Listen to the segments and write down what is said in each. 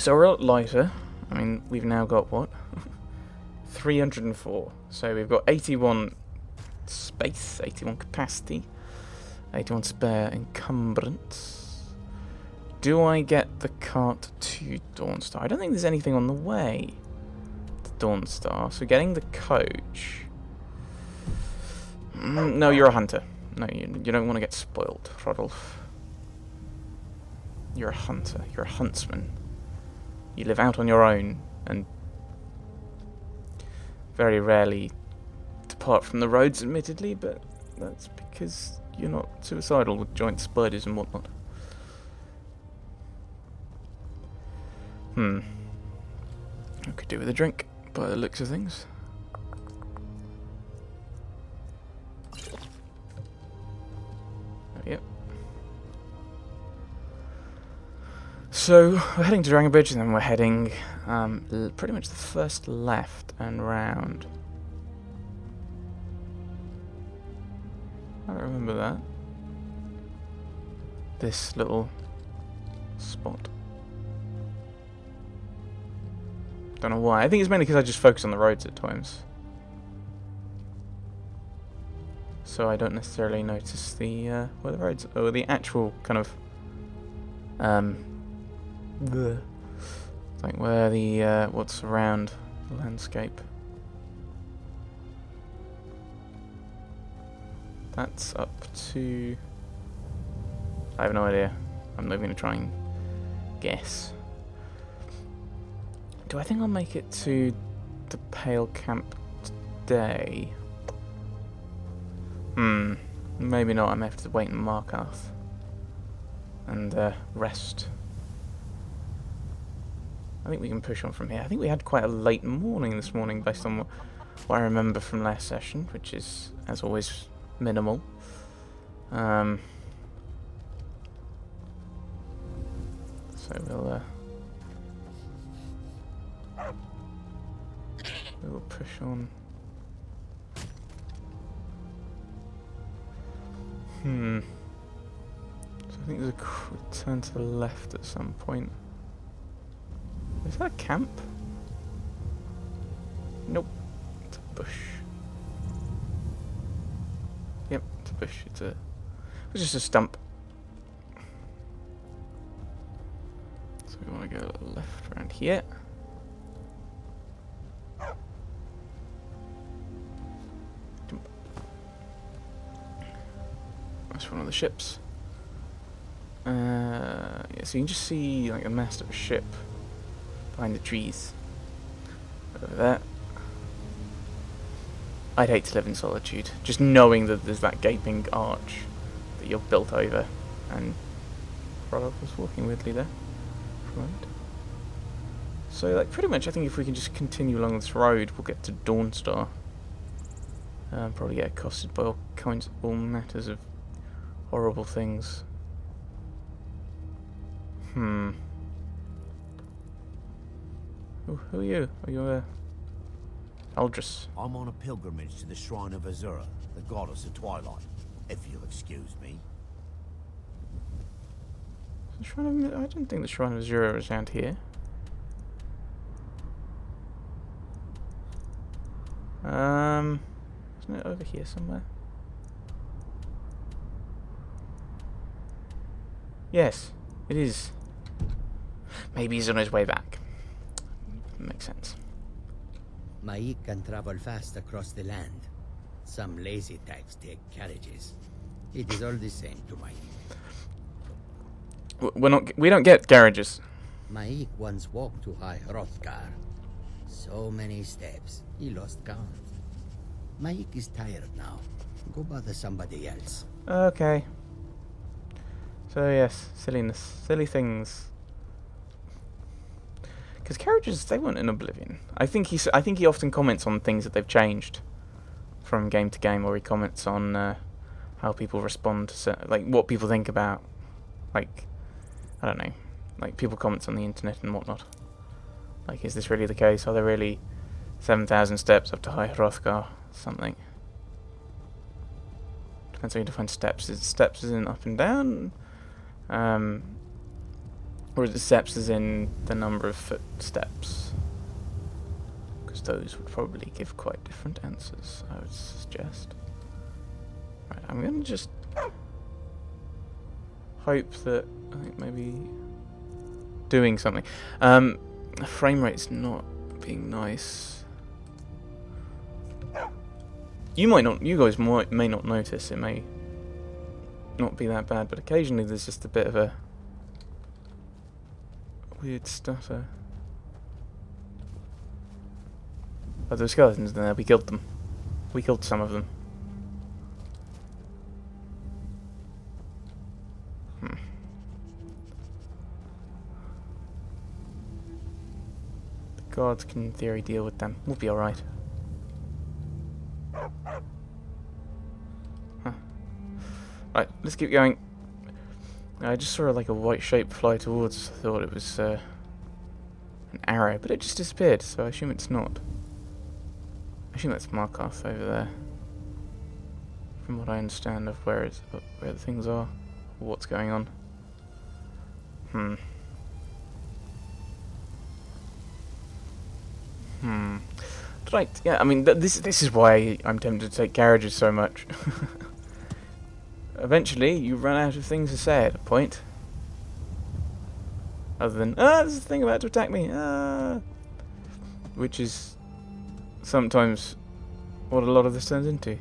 So we're a lot lighter. I mean, we've now got what? 304. So we've got 81 space, 81 capacity, 81 spare encumbrance. Do I get the cart to Dawnstar? I don't think there's anything on the way to Dawnstar. So getting the coach. No, you're a hunter. No, you don't want to get spoiled, Rodolph. You're a hunter. You're a huntsman. You live out on your own and very rarely depart from the roads, admittedly, but that's because you're not suicidal with giant spiders and whatnot. I could do with a drink, by the looks of things. Yep. So, we're heading to Dragon Bridge, and then we're heading pretty much the first left and round. I don't remember that. This little spot. Don't know why. I think it's mainly because I just focus on the roads at times. So I don't necessarily notice the where the roads or the actual kind of like where the what's around the landscape. That's up to... I have no idea. I'm not going to try and guess. Do I think I'll make it to the Imperial Camp today? Maybe not. I may have to wait in Markarth and rest. I think we can push on from here. I think we had quite a late morning this morning based on what I remember from last session, which is, as always, minimal. So we'll push on. So I think there's a turn to the left at some point. Is that a camp? Nope. It's a bush. Yep, it's a bush. It's just a stump. So we want to go left around here. Jump. That's one of the ships. Yeah, so you can just see like the mast of a ship behind the trees. Over there. I'd hate to live in solitude. Just knowing that there's that gaping arch that you're built over. And Rodolph was walking weirdly there. Right. So, like, pretty much I think if we can just continue along this road, we'll get to Dawnstar. Probably get accosted by all matters of horrible things. Who are you? Are you Aldris? I'm on a pilgrimage to the shrine of Azura, the goddess of twilight, if you'll excuse me. The shrine of, I don't think the shrine of Azura is around here. Isn't it over here somewhere? Yes, it is. Maybe he's on his way back. Makes sense. Maik can travel fast across the land. Some lazy types take carriages. It is all the same to Maik. We don't get garages. Maik once walked to High Hrothgar. So many steps, he lost count. Maik is tired now. Go bother somebody else. Okay. So yes, silliness, silly things. Because carriages, they weren't in Oblivion. I think he often comments on things that they've changed from game to game, or he comments on how people respond to like what people think about, like, I don't know, like people comments on the internet and whatnot. Like, is this really the case? Are there really 7,000 steps up to High Hrothgar? Something. Depends how you define steps. Is steps as in up and down? Or is it steps as in the number of footsteps? Because those would probably give quite different answers, I would suggest. Right, I'm going to just hope that, I think maybe doing something. Frame rate's not being nice. You guys may not notice, it may not be that bad, but occasionally there's just a bit of a weird stutter. Oh, there were skeletons in there, we killed them. We killed some of them. The gods can in theory deal with them. We'll be alright. Huh. Right, let's keep going. I just saw like a white shape fly towards. I thought it was an arrow, but it just disappeared, so I assume it's not. I assume that's Markarth over there. From what I understand of where the things are, or what's going on. Right, yeah, I mean, this is why I'm tempted to take carriages so much. Eventually, you run out of things to say at a point. Other than, there's a thing about to attack me, which is sometimes what a lot of this turns into.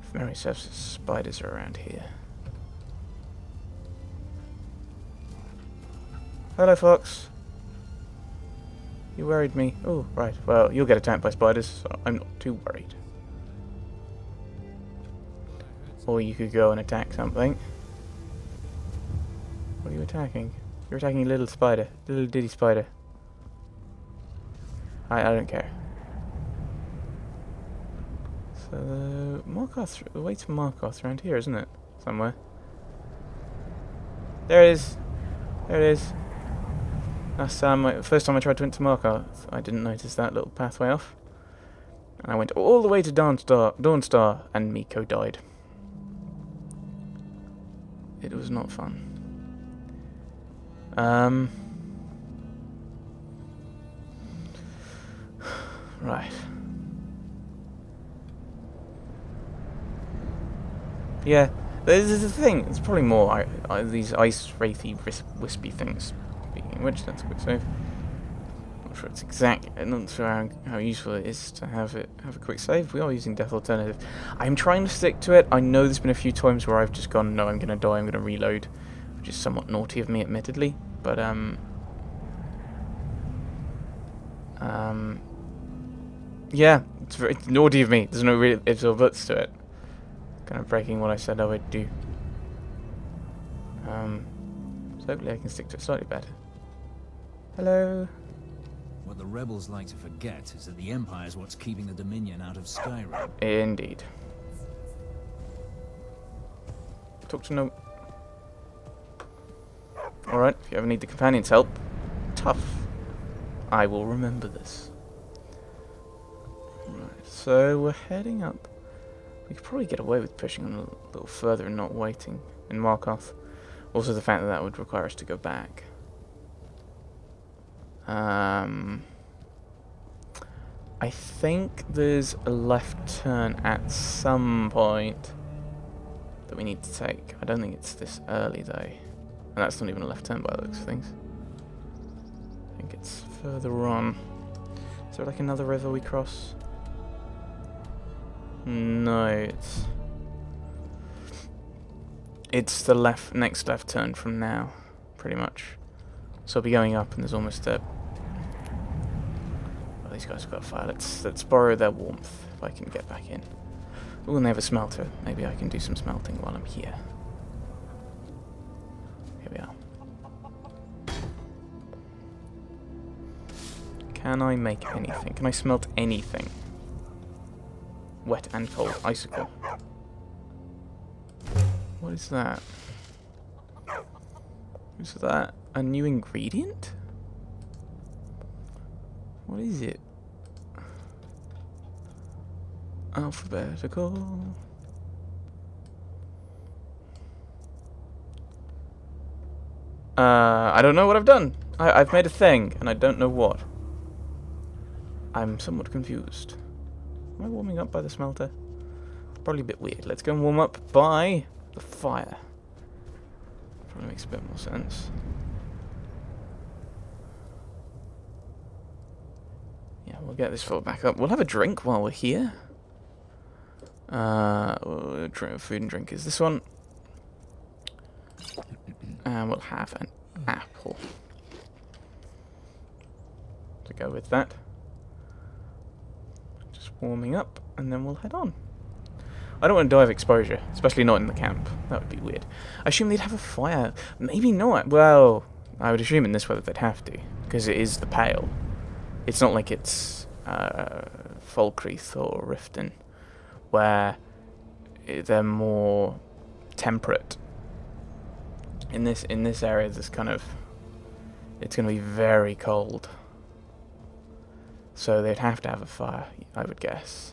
If memory serves, spiders are around here. Hello, Fox. You worried me. Oh, right. Well, you'll get attacked by spiders, so I'm not too worried. Or you could go and attack something. What are you attacking? You're attacking a little spider. Little ditty spider. I don't care. So, Markarth, the way to Markarth around here, isn't it? Somewhere. There it is. There it is. Last time, first time I tried to enter Markarth, I didn't notice that little pathway off. And I went all the way to Dawnstar, and Miko died. It was not fun. Right. Yeah, this is the thing. It's probably more these ice wraithy, wispy things. Speaking of which, that's a quick save. Not sure it's exact. Not sure how useful it is to have a quick save. We are using Death Alternative. I'm trying to stick to it. I know there's been a few times where I've just gone, no, I'm going to die. I'm going to reload, which is somewhat naughty of me, admittedly. But yeah, it's very naughty of me. There's no real ifs or buts to it. Kind of breaking what I said I would do. So hopefully I can stick to it slightly better. Hello. What the rebels like to forget is that the Empire is what's keeping the Dominion out of Skyrim. Indeed. Talk to no... Alright, if you ever need the companion's help, tough. I will remember this. Right, so we're heading up. We could probably get away with pushing on a little further and not waiting in Markarth. Also the fact that that would require us to go back. I think there's a left turn at some point that we need to take. I don't think it's this early though. And that's not even a left turn by the looks of things. I think it's further on. Is there like another river we cross? No, it's the next left turn from now, pretty much. So I'll be going up, and there's almost a... Oh, these guys have got a fire. Let's borrow their warmth if I can get back in. Oh, and they have a smelter. Maybe I can do some smelting while I'm here. Here we are. Can I make anything? Can I smelt anything? Wet and cold. Icicle. What is that? Is that a new ingredient? What is it? Alphabetical. I don't know what I've done. I've made a thing, and I don't know what. I'm somewhat confused. Am I warming up by the smelter? Probably a bit weird. Let's go and warm up by the fire. Probably makes a bit more sense. Yeah, we'll get this filled back up. We'll have a drink while we're here. Food and drink is this one. And we'll have an apple to go with that. Just warming up, and then we'll head on. I don't want to die of exposure, especially not in the camp. That would be weird. I assume they'd have a fire. Maybe not. Well, I would assume in this weather they'd have to, because it is the Pale. It's not like it's Falkreath or Riften, where they're more temperate. In this area, there's kind of, it's going to be very cold. So they'd have to have a fire, I would guess.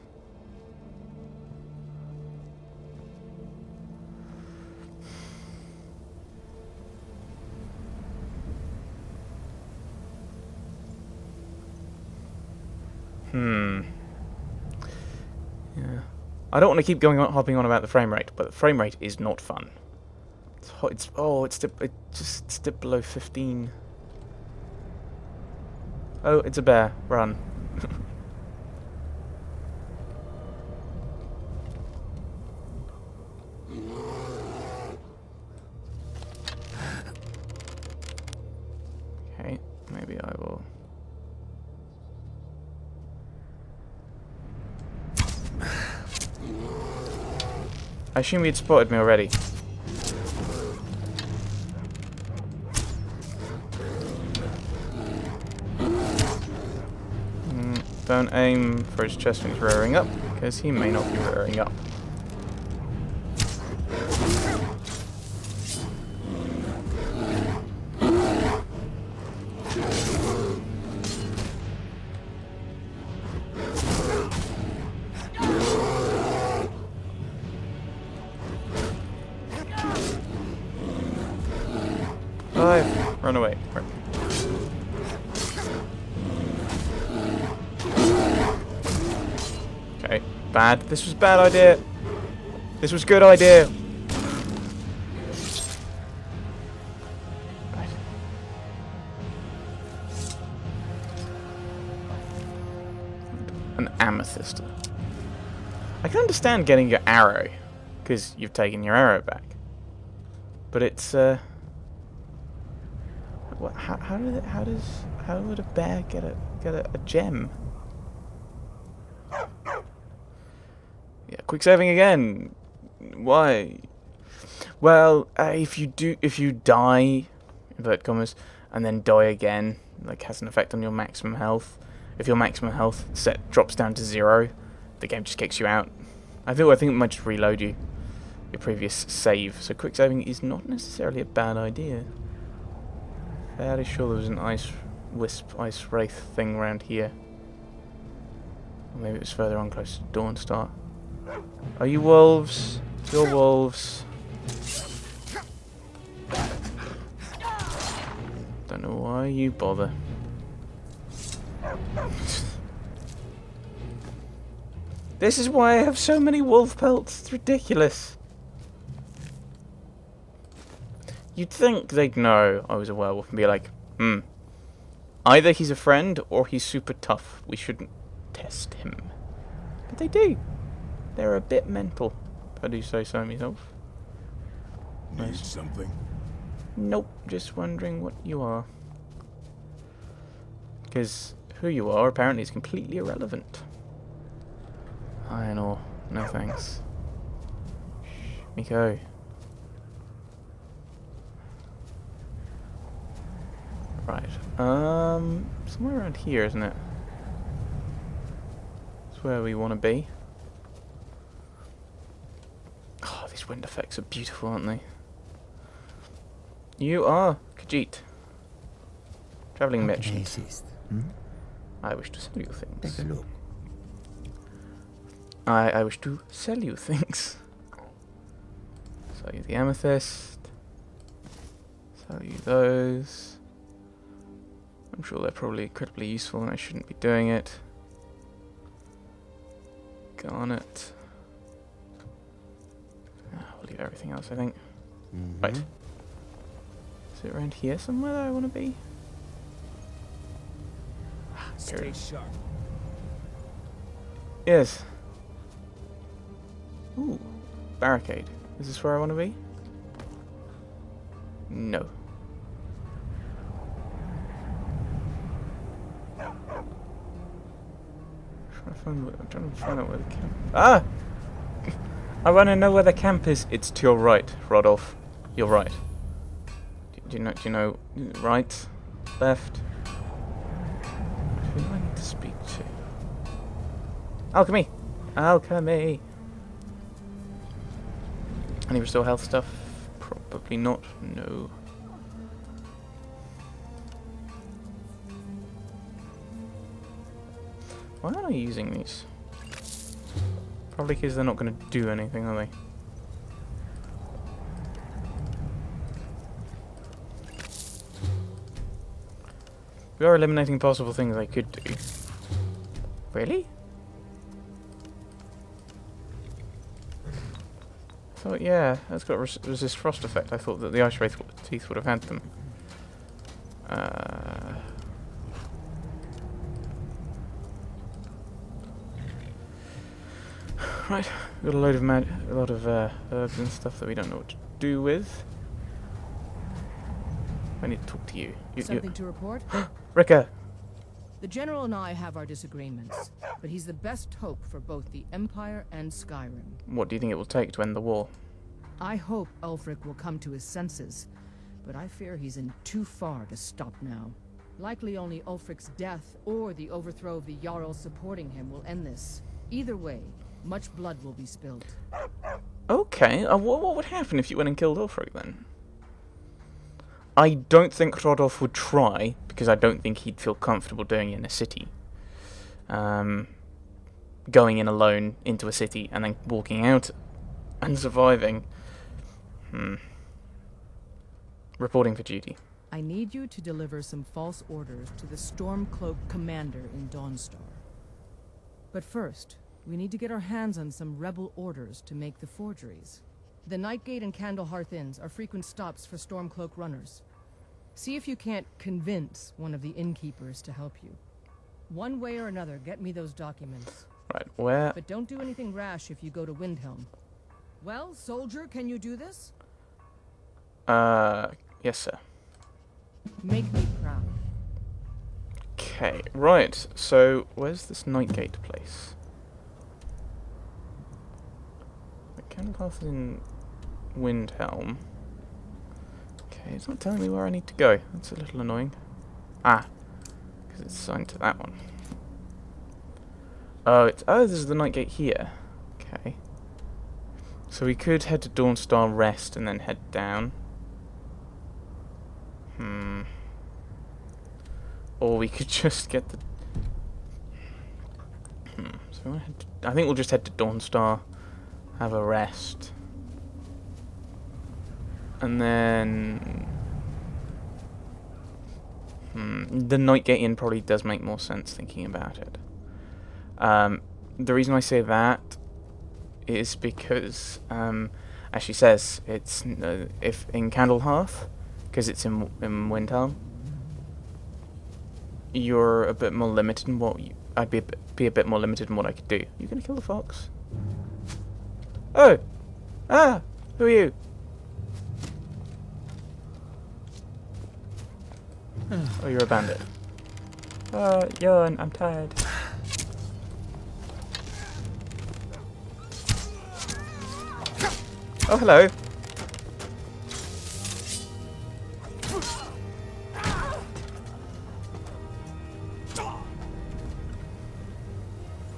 Yeah. I don't want to keep hopping on about the frame rate, but the frame rate is not fun. It's hot. It just dipped below 15. Oh, it's a bear. Run. Okay, maybe I will. I assume you'd spotted me already. Don't aim for his chest when he's rearing up, because he may not be rearing up. Run away. Right. Okay, bad. This was a bad idea. This was a good idea. Right. An amethyst. I can understand getting your arrow, because you've taken your arrow back. But it's how would a bear get a gem? Yeah, quick saving again. Why? Well, if you die, invert commas, and then die again, like has an effect on your maximum health. If your maximum health drops down to 0, the game just kicks you out. I think it might just reload your previous save. So quick saving is not necessarily a bad idea. Fairly sure there was an ice wraith thing around here. Or maybe it was further on, close to Dawnstar. Are you wolves? You're wolves. Don't know why you bother. This is why I have so many wolf pelts. It's ridiculous. You'd think they'd know I was a werewolf and be like, either he's a friend or he's super tough. We shouldn't test him. But they do. They're a bit mental, if I do say so myself. Need something? Nope, just wondering what you are. Because who you are apparently is completely irrelevant. Iron ore, no thanks. Shh, Miko. Right, somewhere around here, isn't it? That's where we want to be. Oh, these wind effects are beautiful, aren't they? You are Khajiit. Travelling How can I merchant. assist? I wish to sell you things. Take a look. I wish to sell you things. Sell you the amethyst. Sell you those. I'm sure they're probably incredibly useful and I shouldn't be doing it. Garnet. I'll leave everything else, I think. Right. Is it around here somewhere that I want to be? Stay sharp. Yes. Ooh. Barricade. Is this where I want to be? No. I'm trying to find out where the camp... Ah! I want to know where the camp is. It's to your right, Rodolph. You're right. Do you know... Right? Left? Who do I need to speak to? Alchemy! Alchemy! Any restore health stuff? Probably not. No. Why aren't I using these? Probably because they're not going to do anything, are they? We are eliminating possible things I could do. Really? I thought, yeah, that's got resist frost effect. I thought that the ice wraith teeth would have had them. Right, we've got a lot of herbs and stuff that we don't know what to do with. I need to talk to you. Something to report? Rika! The General and I have our disagreements, but he's the best hope for both the Empire and Skyrim. What do you think it will take to end the war? I hope Ulfric will come to his senses, but I fear he's in too far to stop now. Likely only Ulfric's death or the overthrow of the Jarl supporting him will end this. Either way, much blood will be spilled. Okay, what would happen if you went and killed Ulfric then? I don't think Rodolf would try, because I don't think he'd feel comfortable doing it in a city. Going in alone into a city and then walking out and surviving. Reporting for duty. I need you to deliver some false orders to the Stormcloak commander in Dawnstar. But first, we need to get our hands on some rebel orders to make the forgeries. The Nightgate and Candlehearth Inns are frequent stops for Stormcloak runners. See if you can't convince one of the innkeepers to help you. One way or another, get me those documents. Right, where? But don't do anything rash if you go to Windhelm. Well, soldier, can you do this? Yes, sir. Make me proud. Okay, right, so where's this Nightgate place? The Candlehearth in Windhelm. Okay, it's not telling me where I need to go. That's a little annoying. Ah, because it's assigned to that one. Oh, this is the Nightgate here. Okay. So we could head to Dawnstar Rest and then head down. Or we could just get the... So we want to head to... I think we'll just head to Dawnstar, have a rest. And then... the Nightgate Inn probably does make more sense thinking about it. The reason I say that is because, as she says, it's if in Candlehearth, because it's in Windhelm, you're a bit more limited in what I'd be a bit more limited in what I could do. You gonna kill the fox? Oh, who are you? Oh, you're a bandit. Yawn, I'm tired. Oh, hello.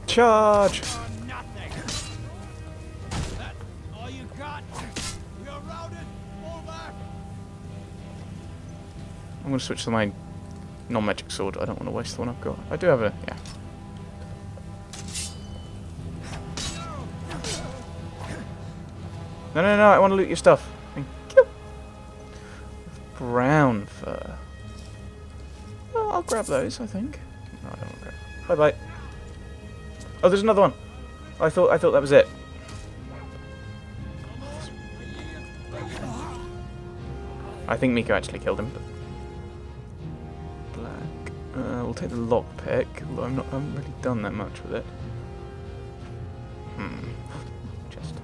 Charge! Nothing. That's all you got. We're routed. Fall back. I'm going to switch to my non-magic sword. I don't want to waste the one I've got. I do have a... yeah. No, I want to loot your stuff. Thank you. crown fur. Well, I'll grab those, I think. No, I don't want to grab. Bye-bye. Oh, there's another one. I thought that was it. I think Miko actually killed him. But black. We'll take the lockpick, although I haven't really done that much with it. Just.